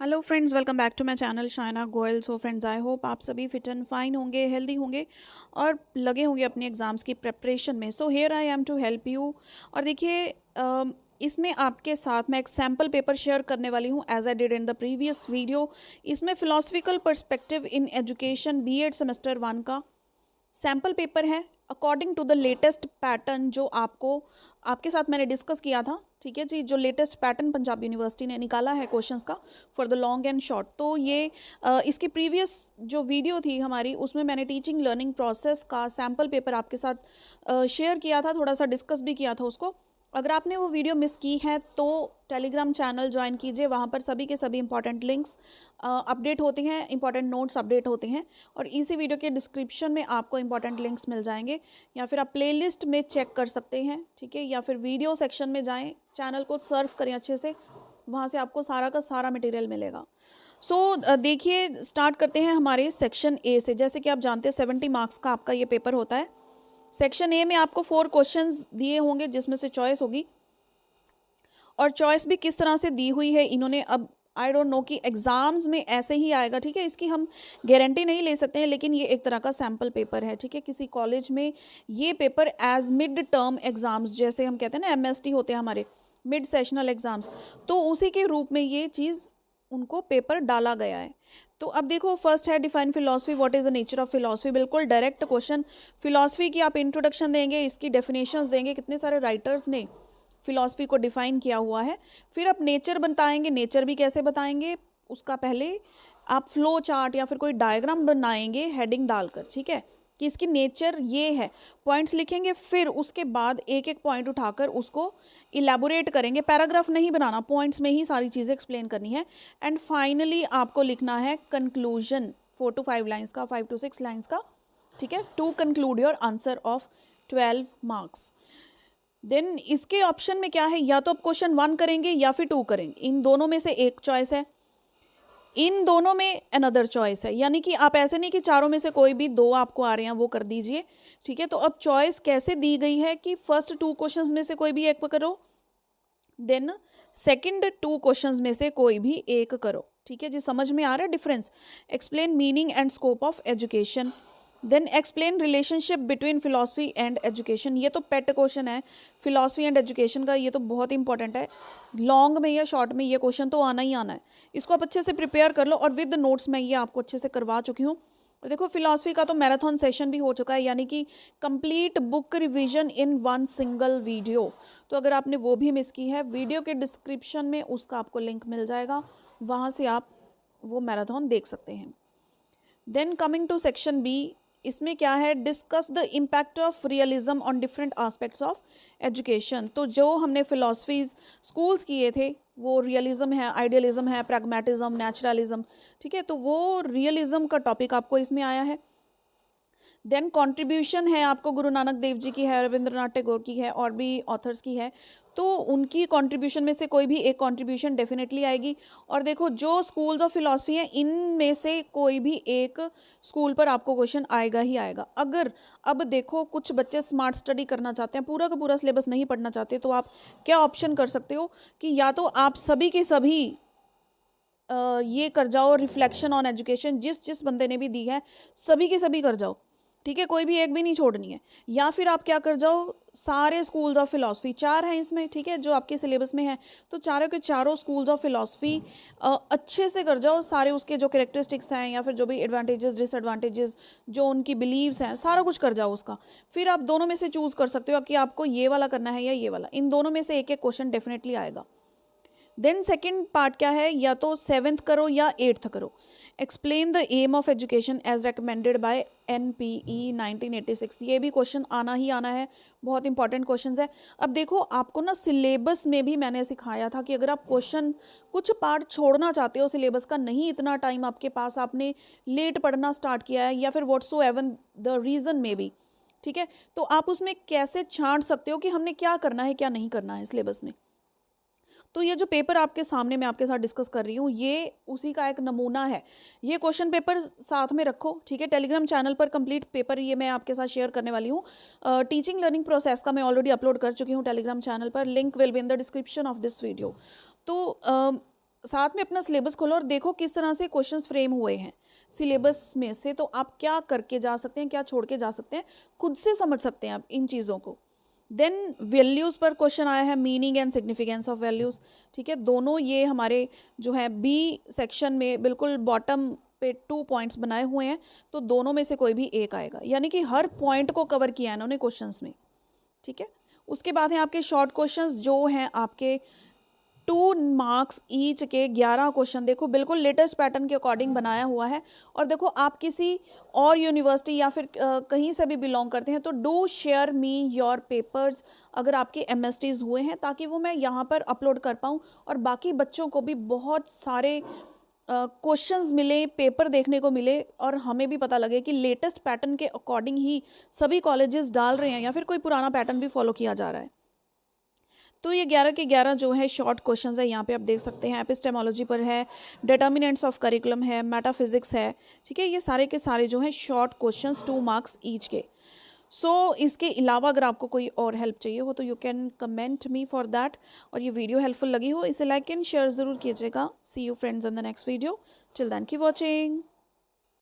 Hello friends, welcome back to my channel Shaina Goyal. So friends, I hope आप सभी fit and fine होंगे, healthy होंगे और लगे होंगे अपने एग्ज़ाम्स की प्रिपरेशन में। So here I am to help you. और देखिए, इसमें आपके साथ मैं एक सैम्पल पेपर शेयर करने वाली हूँ as I did in the previous video. इसमें philosophical perspective in education BEd semester 1 का सैम्पल पेपर है according to the latest pattern जो आपके साथ मैंने डिस्कस किया था। ठीक है जी, जो लेटेस्ट पैटर्न पंजाब यूनिवर्सिटी ने निकाला है क्वेश्चंस का for the long and short. तो ये इसकी प्रीवियस जो वीडियो थी हमारी, उसमें मैंने टीचिंग लर्निंग प्रोसेस का सैम्पल पेपर आपके साथ शेयर किया था, थोड़ा सा डिस्कस भी किया था उसको। अगर आपने वो वीडियो मिस की है तो टेलीग्राम चैनल ज्वाइन कीजिए, वहाँ पर सभी के सभी इंपॉर्टेंट लिंक्स अपडेट होते हैं, इंपॉर्टेंट नोट्स अपडेट होते हैं और इसी वीडियो के डिस्क्रिप्शन में आपको इंपॉर्टेंट लिंक्स मिल जाएंगे, या फिर आप प्लेलिस्ट में चेक कर सकते हैं। ठीक है, या फिर वीडियो सेक्शन में जाएं, चैनल को सर्फ करें अच्छे से, वहाँ से आपको सारा का सारा मटेरियल मिलेगा। देखिए, स्टार्ट करते हैं हमारे सेक्शन ए से। जैसे कि आप जानते हैं 70 मार्क्स का आपका ये पेपर होता है। सेक्शन ए में आपको 4 क्वेश्चंस दिए होंगे जिसमें से चॉइस होगी, और चॉइस भी किस तरह से दी हुई है इन्होंने, अब आई डोंट नो कि एग्जाम्स में ऐसे ही आएगा। ठीक है, इसकी हम गारंटी नहीं ले सकते हैं, लेकिन ये एक तरह का सैम्पल पेपर है। ठीक है, किसी कॉलेज में ये paper as mid term exams, जैसे हम कहते हैं ना एमएसटी होते हैं हमारे मिड सेशनल एग्जाम्स, तो उसी के रूप में ये चीज़ उनको पेपर डाला गया है। तो अब देखो, फर्स्ट है define philosophy, what is the nature of philosophy. बिल्कुल डायरेक्ट क्वेश्चन, फिलॉसफी की आप इंट्रोडक्शन देंगे, इसकी डेफिनेशंस देंगे, कितने सारे राइटर्स ने फिलॉसफी को डिफाइन किया हुआ है। फिर आप नेचर बताएंगे, नेचर भी कैसे बताएंगे, उसका पहले आप फ्लो चार्ट या फिर कोई डायग्राम बनाएंगे हेडिंग डालकर। ठीक है, कि इसकी नेचर ये है, पॉइंट्स लिखेंगे, फिर उसके बाद एक एक पॉइंट उठाकर उसको इलेबोरेट करेंगे। पैराग्राफ नहीं बनाना, पॉइंट्स में ही सारी चीज़ें एक्सप्लेन करनी है। एंड फाइनली आपको लिखना है कंक्लूजन 4 to 5 लाइन्स का, 5 to 6 लाइन्स का। ठीक है, to conclude your answer of 12 marks. Then इसके ऑप्शन में क्या है, या तो आप क्वेश्चन 1 करेंगे या फिर 2 करेंगे, इन दोनों में से एक चॉइस है, इन दोनों में अनदर चॉइस है। यानी कि आप ऐसे नहीं कि चारों में से कोई भी 2 आपको आ रहे हैं वो कर दीजिए। ठीक है, तो अब चॉइस कैसे दी गई है कि फर्स्ट 2 क्वेश्चंस में से कोई भी एक करो, देन सेकंड 2 क्वेश्चंस में से कोई भी एक करो। ठीक है जी, समझ में आ रहा है difference. Explain meaning and scope of education, then explain relationship between philosophy and education. ये तो पेट क्वेश्चन है फिलॉसफी एंड एजुकेशन का, ये तो बहुत इंपॉर्टेंट है। लॉन्ग में या शॉर्ट में ये क्वेश्चन तो आना ही आना है, इसको आप अच्छे से प्रिपेयर कर लो। और विद नोट्स मैं ये आपको अच्छे से करवा चुकी हूँ। और देखो, फिलॉसफी का तो मैराथन सेशन भी हो चुका है, यानी कि कंप्लीट बुक रिवीजन इन 1 सिंगल वीडियो। तो अगर आपने वो भी मिस की है, वीडियो के डिस्क्रिप्शन में उसका आपको लिंक मिल जाएगा, वहाँ से आप वो मैराथन देख सकते हैं। Then coming to section B, इसमें क्या है, discuss the impact of realism on different aspects of education. तो जो हमने फिलॉसफीज स्कूल्स किए थे, वो रियलिज्म है, आइडियलिज्म है, प्रैग्मेटिज्म, नेचुरलिज्म। ठीक है, तो वो रियलिज्म का टॉपिक आपको इसमें आया है। देन कंट्रीब्यूशन है आपको, गुरु नानक देव जी की है, रविंद्रनाथ टैगोर की है, और भी ऑथर्स की है। तो उनकी कंट्रीब्यूशन में से कोई भी एक कंट्रीब्यूशन डेफिनेटली आएगी। और देखो, जो स्कूल्स ऑफ फिलॉसफी हैं, इनमें से कोई भी एक स्कूल पर आपको क्वेश्चन आएगा ही आएगा। अगर अब देखो, कुछ बच्चे स्मार्ट स्टडी करना चाहते हैं, पूरा का पूरा सिलेबस नहीं पढ़ना चाहते, तो आप क्या ऑप्शन कर सकते हो कि या तो आप सभी के सभी ये कर जाओ, रिफ्लेक्शन ऑन एजुकेशन जिस जिस बंदे ने भी दी है सभी के सभी कर जाओ। ठीक है, कोई भी एक भी नहीं छोड़नी है। या फिर आप क्या कर जाओ, सारे स्कूल्स ऑफ फिलॉसफी 4 हैं इसमें, ठीक है, जो आपके सिलेबस में है, तो चारों के चारों स्कूल्स ऑफ फिलॉसफी अच्छे से कर जाओ। सारे उसके जो कैरेक्टरिस्टिक्स हैं या फिर जो भी एडवांटेजेस डिसएडवांटेजेस, जो उनकी बिलीव्स हैं, सारा कुछ कर जाओ उसका। फिर आप दोनों में से चूज़ कर सकते हो कि आपको ये वाला करना है या ये वाला। इन दोनों में से एक एक क्वेश्चन डेफिनेटली आएगा। देन सेकेंड पार्ट क्या है, या तो 7th करो या 8th करो। Explain the aim of education as recommended by NPE 1986। ये भी क्वेश्चन आना ही आना है, बहुत इंपॉर्टेंट क्वेश्चन है। अब देखो, आपको ना सिलेबस में भी मैंने सिखाया था कि अगर आप क्वेश्चन कुछ पार्ट छोड़ना चाहते हो सिलेबस का, नहीं इतना टाइम आपके पास, आपने लेट पढ़ना स्टार्ट किया है, या फिर व्हाट्सोएवर द रीज़न में भी, ठीक है, तो आप उसमें कैसे छांट सकते हो कि हमने क्या करना है क्या नहीं करना है सिलेबस में। तो ये जो पेपर आपके सामने मैं आपके साथ डिस्कस कर रही हूँ, ये उसी का एक नमूना है। ये क्वेश्चन पेपर साथ में रखो, ठीक है। टेलीग्राम चैनल पर कंप्लीट पेपर ये मैं आपके साथ शेयर करने वाली हूँ। टीचिंग लर्निंग प्रोसेस का मैं ऑलरेडी अपलोड कर चुकी हूँ टेलीग्राम चैनल पर, link will be in the description of this video. तो साथ में अपना सिलेबस खोलो और देखो किस तरह से क्वेश्चंस फ्रेम हुए हैं सिलेबस में से, तो आप क्या करके जा सकते हैं, क्या छोड़ के जा सकते हैं, खुद से समझ सकते हैं आप इन चीज़ों को। देन वैल्यूज़ पर क्वेश्चन आया है, meaning and significance of values. ठीक है, दोनों ये हमारे जो है बी सेक्शन में बिल्कुल बॉटम पे 2 पॉइंट्स बनाए हुए हैं, तो दोनों में से कोई भी एक आएगा, यानी कि हर पॉइंट को कवर किया है इन्होंने क्वेश्चंस में। ठीक है, उसके बाद है आपके शॉर्ट क्वेश्चंस जो हैं आपके 2 मार्क्स ईच के 11 क्वेश्चन। देखो बिल्कुल लेटेस्ट पैटर्न के अकॉर्डिंग बनाया हुआ है। और देखो आप किसी और यूनिवर्सिटी या फिर कहीं से भी बिलोंग करते हैं तो do share me your papers अगर आपके एमएसटीज हुए हैं, ताकि वो मैं यहाँ पर अपलोड कर पाऊँ और बाकी बच्चों को भी बहुत सारे क्वेश्चंस मिले, पेपर देखने को मिले और हमें भी पता लगे कि लेटेस्ट पैटर्न के अकॉर्डिंग ही सभी कॉलेजेस डाल रहे हैं या फिर कोई पुराना पैटर्न भी फॉलो किया जा रहा है। तो ये 11 के 11 जो है शॉर्ट क्वेश्चंस है, यहाँ पे आप देख सकते हैं। एपिस्टेमोलॉजी पर है, डिटर्मिनेंट्स ऑफ करिकुलम है, मेटाफिजिक्स है। ठीक है, ये सारे के सारे जो हैं शॉर्ट क्वेश्चंस 2 मार्क्स ईच के। सो इसके अलावा अगर आपको कोई और हेल्प चाहिए हो तो you can comment me for that. और ये वीडियो हेल्पफुल लगी हो इसे लाइक एंड शेयर ज़रूर कीजिएगा। See you friends in the next video. Till then keep watching.